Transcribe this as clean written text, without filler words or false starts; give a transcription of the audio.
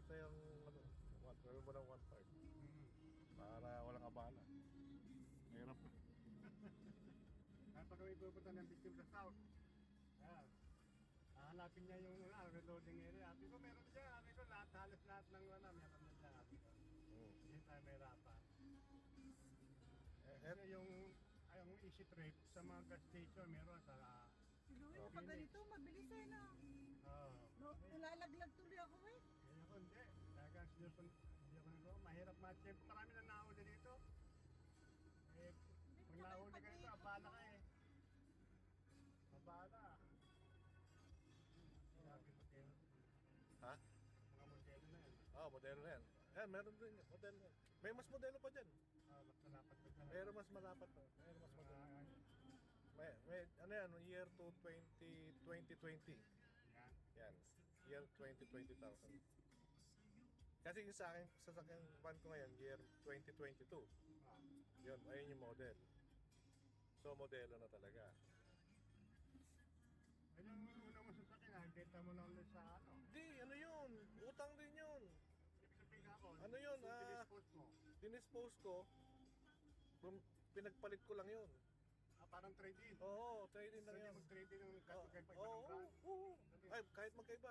basta yung ano, gawin mo ng 1/3 para walang abala. Hirap. Kaya pag kami pupunta ng victim sa south, ayan, hahanapin niya yung reloading area. Sabi ko, meron siya. Sabi ko, halos lahat ng meron na siya. Sabi ko, hindi tayo may rapan. Kasi yung easy trip sa mga gas station, meron sa... Siguro mo pag ganito, mabilis eh no. Nalalaglag tuloy ako eh. Kaya ako hindi. Talagang hindi ako nito. Mahirap matchemp. Marami na nahuli dito. Eh, pag nahuli ka nito, abala ka eh. Abala. Sabi ko kayo. Ha? Mga modelo na yan. Modelo na yan. Meron din yan. Modelo na yan. May mas modelo pa dyan. Mas malapat pa dyan. Pero mas malapat pa. Meron mas modelo. May ano yan, year 2020. Yan. Yan. Year 2020,000. Kasi yung sa akin, sa sakyan van ko ngayon, year 2022. Yun, ayun yung model. So, modelo na talaga. Ayun yung una mo sa sakin, nakikita mo lang ulit sa ano. Di, ano yun? Utang din yun. Ibig sabihin ako, Ano yun, dinispose mo. dinispose ko, pinagpalit ko lang yun. Parang trade-in. Oo, trade-in lang Pwede yun. mag-trade-in yung Oo, magkaiba ng oo, brand. oo. Ay, kahit magkaiba.